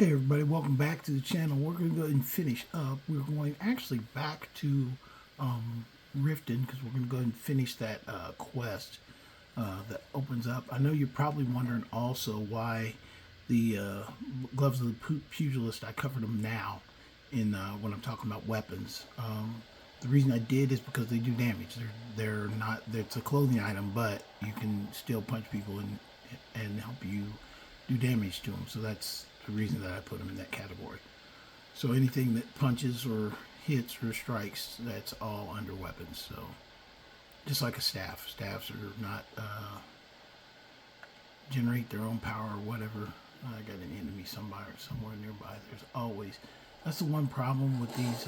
Hey everybody, welcome back to the channel. We're going to go ahead and finish up. We're going actually back to Riften because we're going to go ahead and finish that quest that opens up. I know you're probably wondering also why the gloves of the pugilist, I covered them now in when I'm talking about weapons. The reason I did is because they do damage. They're not. It's a clothing item, but you can still punch people and help you do damage to them. So that's the reason that I put them in that category. So anything that punches or hits or strikes, that's all under weapons. So just like a staff. Staffs are not generate their own power or whatever. I got an enemy somewhere nearby. There's always. That's the one problem with these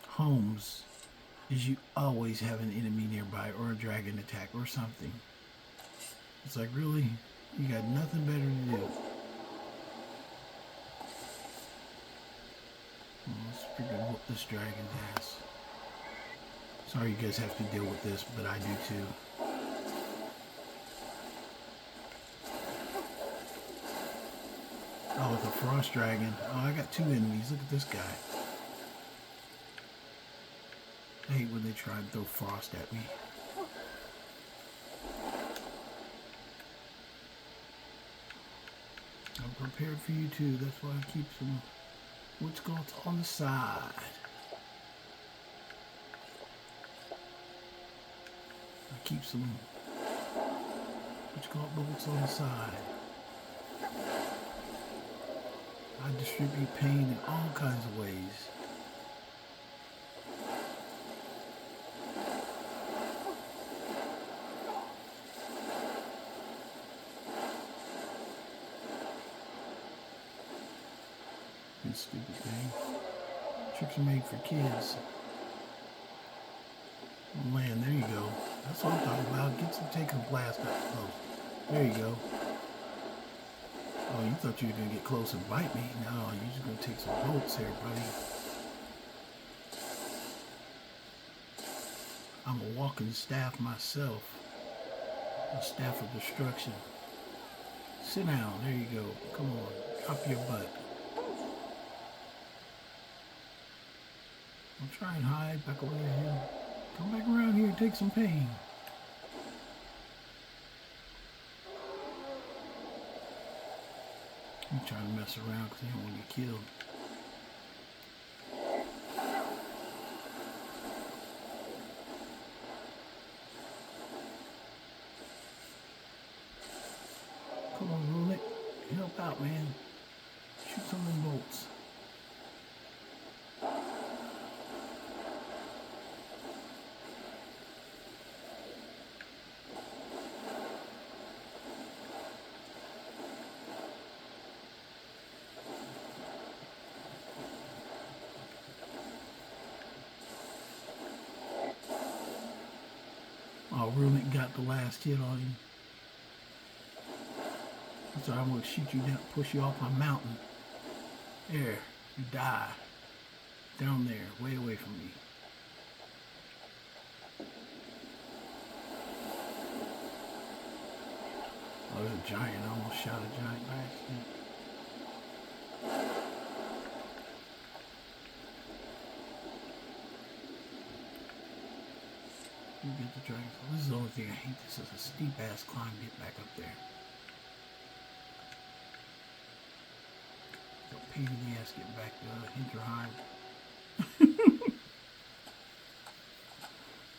homes is you always have an enemy nearby or a dragon attack or something. It's like, really? You got nothing better to do. Let's freaking whoop this dragon's ass. Sorry you guys have to deal with this, but I do too. Oh, with a frost dragon. Oh, I got two enemies. Look at this guy. I hate when they try and throw frost at me. I'm prepared for you too. That's why I keep some wood skulls on the side. I keep some wood skull bullets on the side. I distribute pain in all kinds of ways. This stupid thing. Tricks are made for kids. Oh man, there you go. That's what I'm talking about. Get some, take a blast up close. There you go. Oh, you thought you were going to get close and bite me. No, you're just going to take some bolts here, buddy. I'm a walking staff myself. A staff of destruction. Sit down. There you go. Come on. Drop your butt. I'll try and hide back over here. Come back around here and take some pain. I'm trying to mess around because I don't want to get killed. Come on, Runic. Help out, man. Shoot some of them bolts. Oh, Runic got the last hit on him. So I'm going to shoot you down, push you off my mountain. There, you die. Down there, way away from me. Oh, there's a giant. I almost shot a giant by accident. You get the dragon. This is the only thing I hate. This is a steep ass climb to get back up there. It's a pain in the ass getting back to Hinterheim.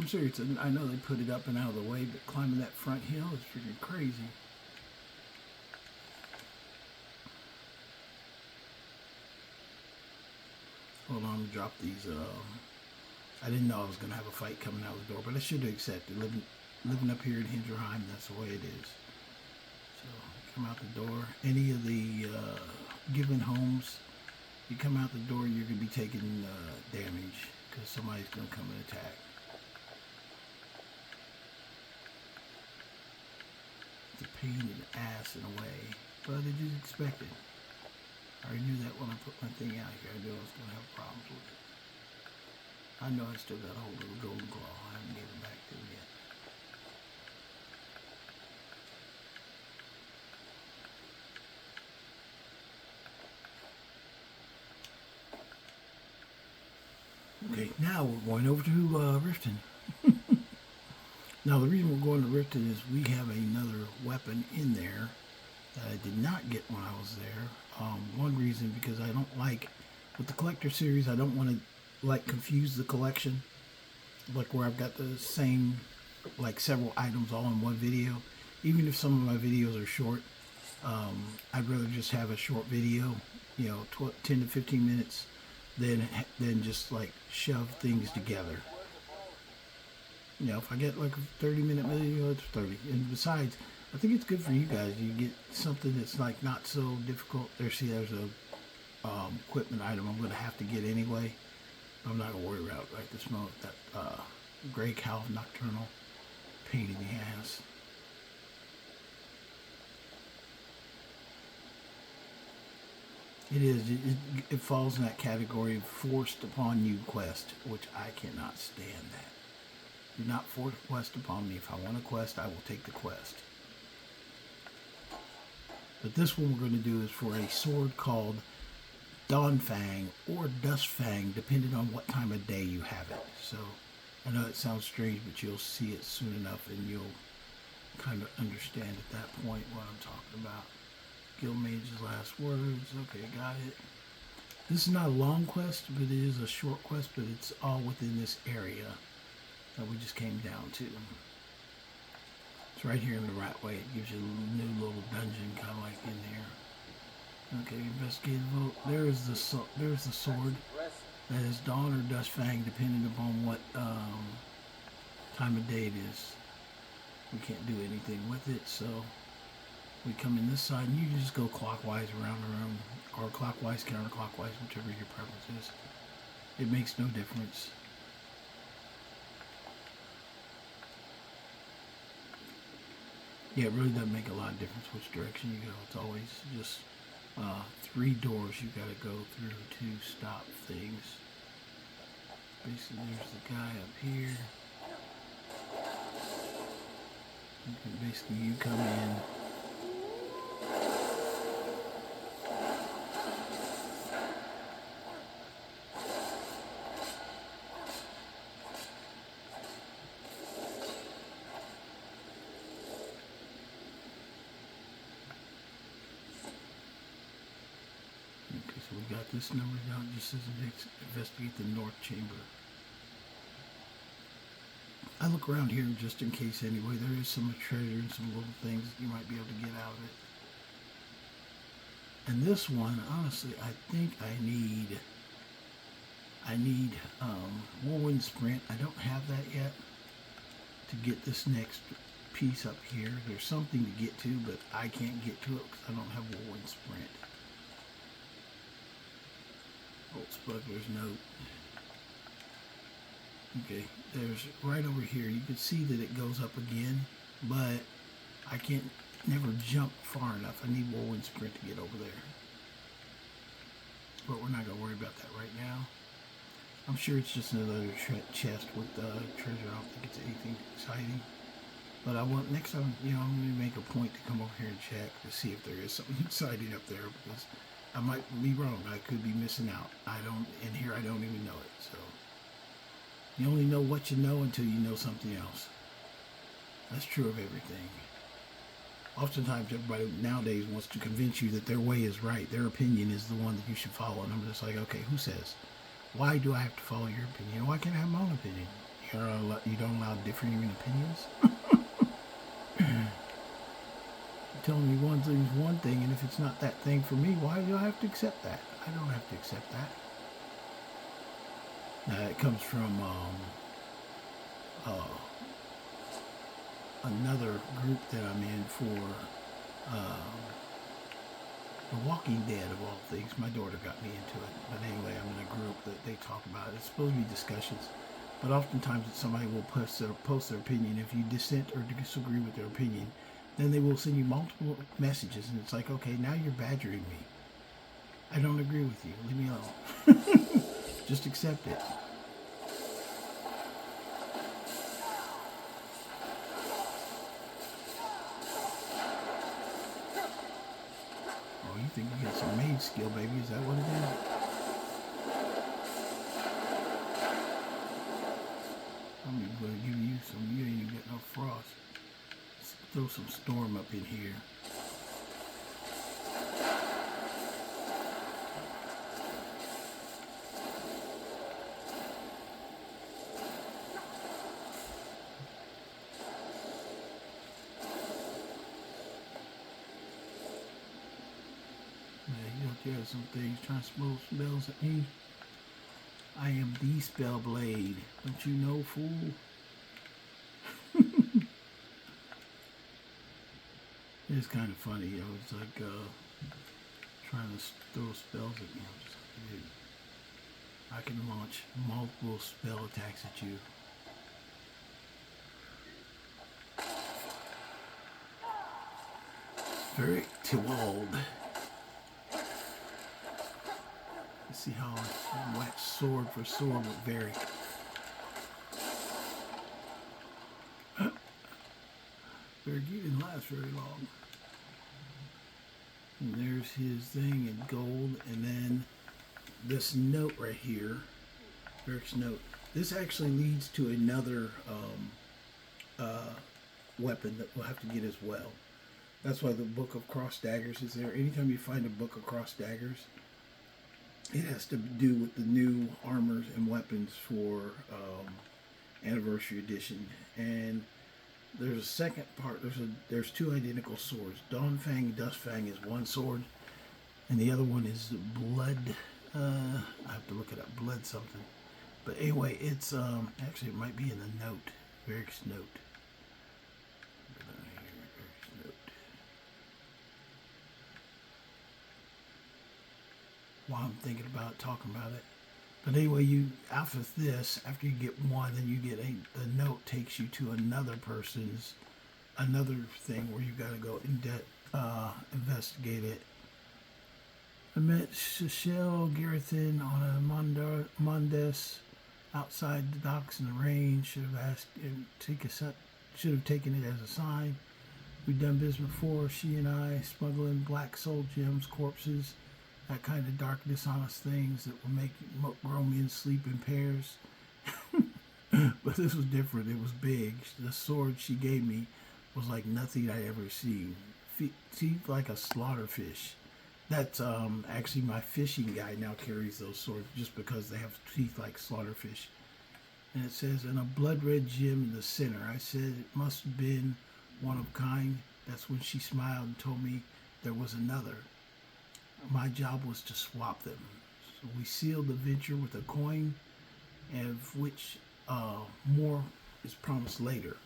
I'm serious. I know they put it up and out of the way, but climbing that front hill is freaking crazy. Hold on, I'm gonna drop these. I didn't know I was gonna have a fight coming out the door, but I should have accepted. Living up here in Hinterheim, that's the way it is. So come out the door. Any of the given homes, you come out the door, you're gonna be taking damage because somebody's gonna come and attack. It's a pain in the ass in a way, but it is expected. I already knew that when I put my thing out here. I knew I was gonna have problems with it. I know I still got a whole little golden claw. I haven't given back to it yet. Now we're going over to Riften. Now the reason we're going to Riften is we have another weapon in there that I did not get when I was there. One reason because I don't like, with the collector series, I don't want to like confuse the collection. Like where I've got the same, like several items all in one video. Even if some of my videos are short, I'd rather just have a short video, you know, 10 to 15 minutes, than just like shove things together. You know, if I get like a 30-minute video, it's 30. And besides, I think it's good for you guys. You get something that's like not so difficult. There's a equipment item I'm going to have to get anyway. I'm not going to worry about right this moment. That gray cow nocturnal pain in the ass. It is. It falls in that category of forced upon you quest, which I cannot stand that. Do not force quest upon me. If I want a quest, I will take the quest. But this one we're going to do is for a sword called Dawnfang or Duskfang, depending on what time of day you have it. So I know it sounds strange, but you'll see it soon enough and you'll kind of understand at that point what I'm talking about. Guildmage's last words. Okay, got it. This is not a long quest, but it is a short quest, but it's all within this area that we just came down to. It's right here in the Ratway. It gives you a new little dungeon kind of like in there. Okay, investigate vote. There's the sword. That is Dawn or Duskfang, depending upon what time of day it is. We can't do anything with it, so we come in this side, and you just go clockwise around the room, or clockwise, counterclockwise, whichever your preference is. It makes no difference. Yeah, it really doesn't make a lot of difference which direction you go. It's always just 3 doors you gotta go through to stop things. Basically, there's the guy up here. Basically, you come in. We got this number down. It just says investigate the north chamber. I look around here just in case anyway. There is some treasure and some little things you might be able to get out of it. And this one, honestly, I think I need whirlwind sprint. I don't have that yet to get this next piece up here. There's something to get to, but I can't get to it because I don't have whirlwind sprint. Old Smuggler's note. Okay, there's right over here. You can see that it goes up again, but I can't never jump far enough. I need whirlwind sprint to get over there. But we're not going to worry about that right now. I'm sure it's just another chest with treasure. I don't think it's anything exciting. But I want, next time, you know, I'm going to make a point to come over here and check to see if there is something exciting up there, because I might be wrong. I could be missing out. In here I don't even know it. So you only know what you know until you know something else. That's true of everything. Oftentimes everybody nowadays wants to convince you that their way is right. Their opinion is the one that you should follow. And I'm just like, okay, who says? Why do I have to follow your opinion? Why can't I have my own opinion? You don't allow differing opinions? Telling me one thing's one thing, and if it's not that thing for me, why do I have to accept that? I don't have to accept that. Now, it comes from another group that I'm in for The Walking Dead, of all things. My daughter got me into it. But anyway, I'm in a group that they talk about it. It's supposed to be discussions. But oftentimes somebody will post their opinion. If you dissent or disagree with their opinion, then they will send you multiple messages, and it's like, okay, now you're badgering me. I don't agree with you. Leave me alone. Just accept it. Oh, you think you got some maid skill, baby? Is that what it is? awesome. You ain't even got no frost. Let's throw some storm up in here. There are some things trying to spell spells at me. I am the spell blade. Don't you know, fool? It's kind of funny, you know. It's like trying to throw spells at me. I'm just like, dude, I can launch multiple spell attacks at you. Very Tiwald. See how I wax sword for sword with Varric. Varric, you didn't last very long. And there's his thing in gold, and then this note right here, Varric's note. This actually leads to another weapon that we'll have to get as well. That's why the Book of Cross Daggers is there. Anytime you find a Book of Cross Daggers, it has to do with the new armors and weapons for Anniversary Edition. And there's a second part. There's two identical swords. Dawnfang and Duskfang is one sword, and the other one is blood. I have to look it up. Blood something. But anyway, it's actually it might be in the note. Varric's note. While I'm thinking about it, talking about it. But anyway, you after this, after you get one, then you get the note takes you to another person's, another thing where you got to go investigate it. I met Shishel Garrethan on a Mondes outside the docks in the rain. Should have taken it as a sign. We've done business before. She and I smuggling black soul gems, corpses. That kind of dark, dishonest things that will make Romians sleep in pairs. But this was different. It was big. The sword she gave me was like nothing I'd ever seen. Teeth like a slaughterfish. That's actually my fishing guy now carries those swords just because they have teeth like slaughterfish. And it says, and a blood red gem in the center. I said it must have been one of kind. That's when she smiled and told me there was another. My job was to swap them. So we sealed the venture with a coin, of which more is promised later.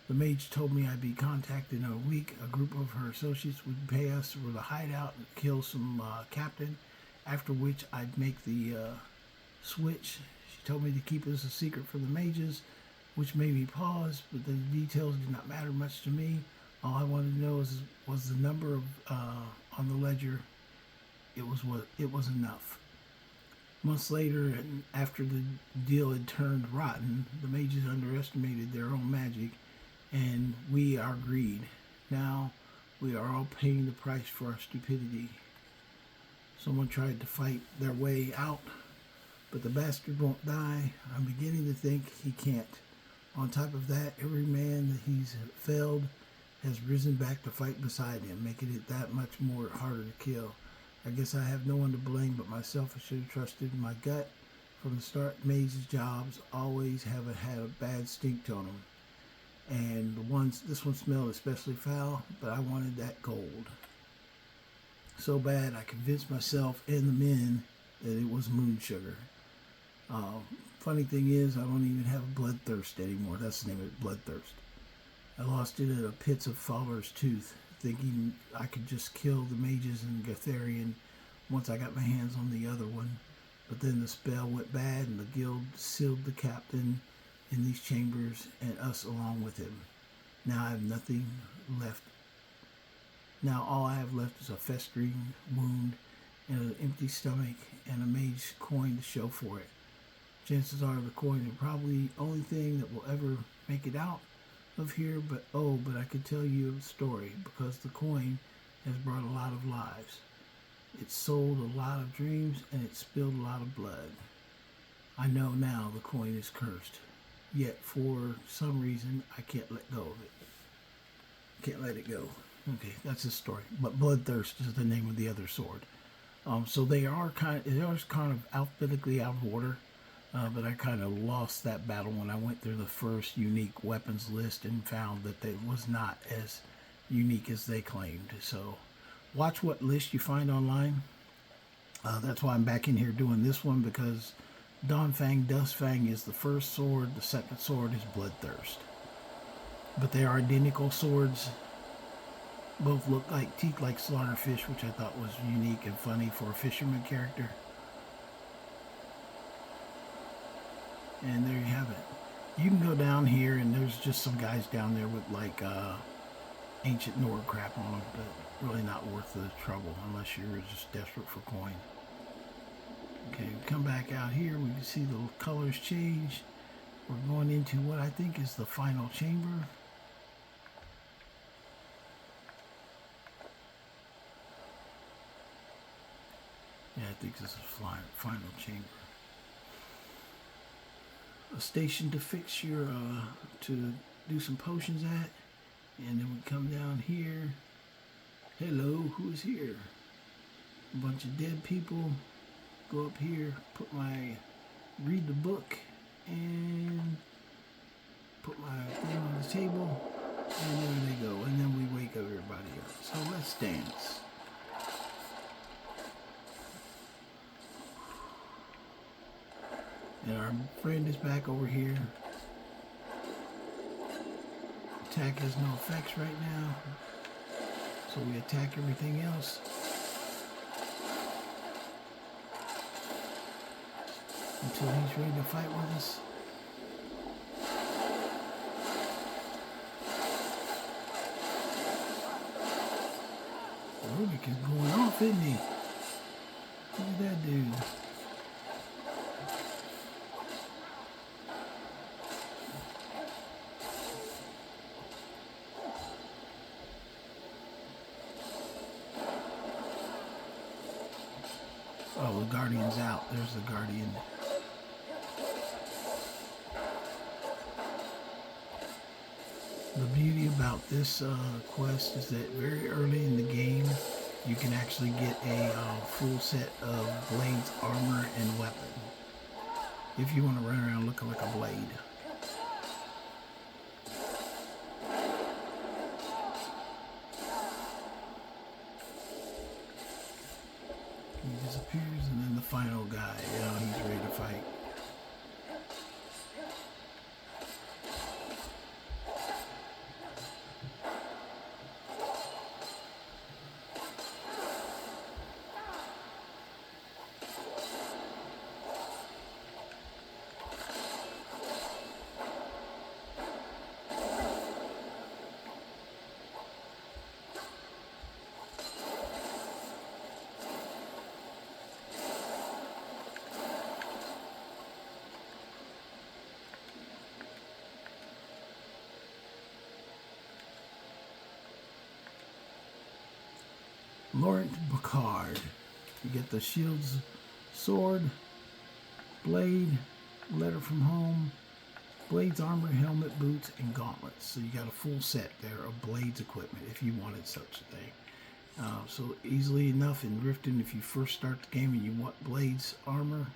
The mage told me I'd be contacted in a week. A group of her associates would pay us for the hideout and kill some captain, after which I'd make the switch. She told me to keep it as a secret from the mages, which made me pause, but the details did not matter much to me. All I wanted to know was the number of on the ledger. It was enough. Months later, and after the deal had turned rotten, the mages underestimated their own magic, and we our greed. Now we are all paying the price for our stupidity. Someone tried to fight their way out, but the bastard won't die. I'm beginning to think he can't. On top of that, every man that he's failed has risen back to fight beside him, making it that much more harder to kill. I guess I have no one to blame but myself. I should have trusted my gut from the start. Mage's jobs always have had a bad stink to them. And this one smelled especially foul, but I wanted that gold. So bad I convinced myself and the men that it was moon sugar. Funny thing is, I don't even have bloodthirst anymore. That's the name of it, bloodthirst. I lost it at a pits of Fowler's Tooth, thinking I could just kill the mages in Gatharian once I got my hands on the other one. But then the spell went bad and the guild sealed the captain in these chambers and us along with him. Now I have nothing left. Now all I have left is a festering wound and an empty stomach and a mage coin to show for it. Chances are the coin is probably the only thing that will ever make it out of here, but I could tell you a story because the coin has brought a lot of lives. It sold a lot of dreams and it spilled a lot of blood. I know now the coin is cursed. yet for some reason I can't let go of it. Can't let it go. Okay, that's his story. But Bloodthirst is the name of the other sword. So they are kind of alphabetically out of order. But I kind of lost that battle when I went through the first unique weapons list and found that it was not as unique as they claimed. So watch what list you find online. That's why I'm back in here doing this one, because Dawnfang Duskfang is the first sword. The second sword is Bloodthirst. But they are identical swords. Both look like teeth like slaughterfish, which I thought was unique and funny for a fisherman character. And there you have it. You can go down here, and there's just some guys down there with like ancient Nord crap on them, but really not worth the trouble unless you're just desperate for coin. Okay, we come back out here. We can see the colors change. We're going into what I think is the final chamber. Yeah, I think this is final chamber. A station to fix your, to do some potions at. And then we come down here. Hello, who's here? A bunch of dead people. Go up here, read the book, and put my thing on the table. And there they go. And then we wake up everybody else. So let's dance. And our friend is back over here. Attack has no effects right now, so we attack everything else until he's ready to fight with us. Rubik is going off, isn't he? Look at that dude. Oh, the Guardian's out. There's the Guardian. The beauty about this quest is that very early in the game, you can actually get a full set of blades, armor, and weapon. If you want to run around looking like a blade. He disappears, and then the final guy, he's ready to fight. Laurent Bacard. You get the shield's sword, blade, letter from home, blades, armor, helmet, boots, and gauntlets. So you got a full set there of blades equipment if you wanted such a thing. So easily enough in Riften, if you first start the game and you want blades, armor,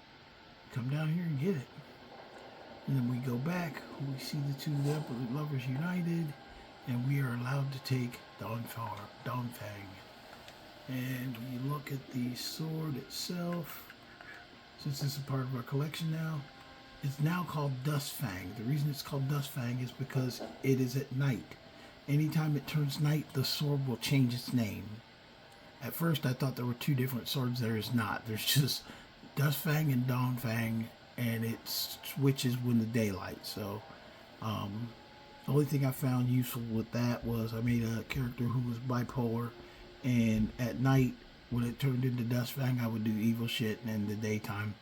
come down here and get it. And then we go back, we see the two lovers united, and we are allowed to take Dawnfang. And we look at the sword itself. Since it's a part of our collection now, it's now called Duskfang. The reason it's called Duskfang is because it is at night. Anytime it turns night, the sword will change its name. At first, I thought there were two different swords. There is not. There's just Duskfang and Dawnfang, and it switches when the daylight. So, the only thing I found useful with that was I made a character who was bipolar. And at night, when it turned into Duskfang, I would do evil shit, and in the daytime,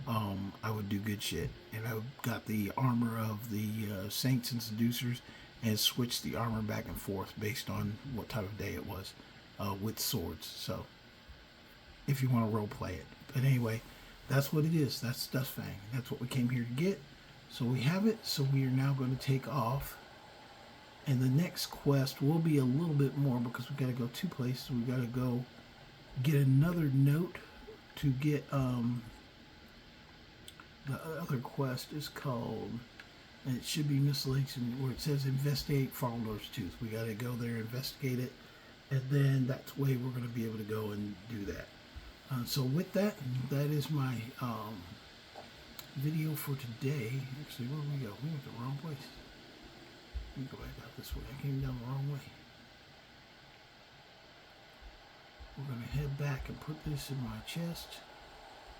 I would do good shit. And I got the armor of the Saints and Seducers, and switched the armor back and forth based on what type of day it was, with swords. So, if you want to role play it. But anyway, that's what it is. That's Duskfang. That's what we came here to get. So we have it. So we are now going to take off. And the next quest will be a little bit more because we got to go 2 places. We got to go get another note to get the other quest is called, and it should be miscellaneous, where it says investigate Fowler's Tooth. We got to go there, investigate it, and then that's the way we're going to be able to go and do that. So with that, that is my video for today. Actually, where did we go? We went the wrong place. Let me go back out this way. I came down the wrong way. We're going to head back and put this in my chest.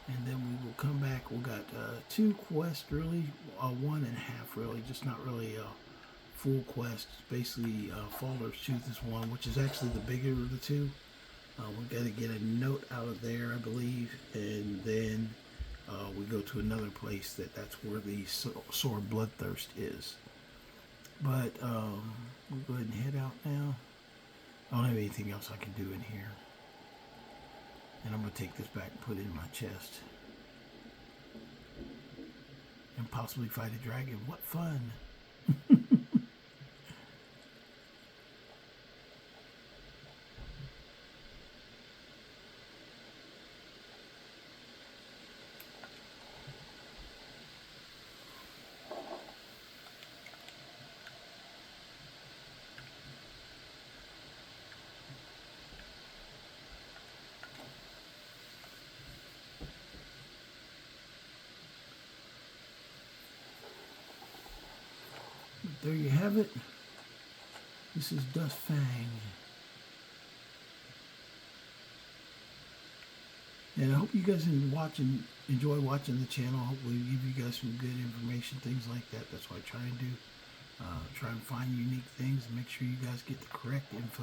And then we will come back. We got 2 quests, really. 1.5, really. Just not really a full quest. Basically, Fowler's Tooth is one, which is actually the bigger of the 2. We've got to get a note out of there, I believe. And then we go to another place that's where the sword Bloodthirst is. But we'll go ahead and head out now. I don't have anything else I can do in here. And I'm going to take this back and put it in my chest. And possibly fight a dragon. What fun! There you have it. This is Duskfang. And I hope you guys enjoy watching the channel. Hopefully give you guys some good information, things like that. That's what I try and do. Try and find unique things and make sure you guys get the correct info.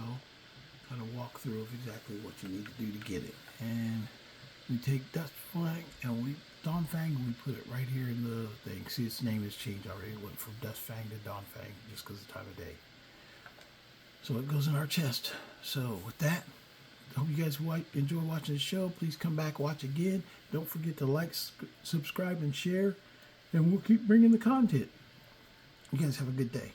Kind of walk through of exactly what you need to do to get it. And we take Duskfang and Dawnfang, we put it right here in the thing. See, its name has changed already. It went from Duskfang to Dawnfang just because of the time of day. So it goes in our chest. So with that, I hope you guys enjoy watching the show. Please come back, watch again. Don't forget to like, subscribe, and share. And we'll keep bringing the content. You guys have a good day.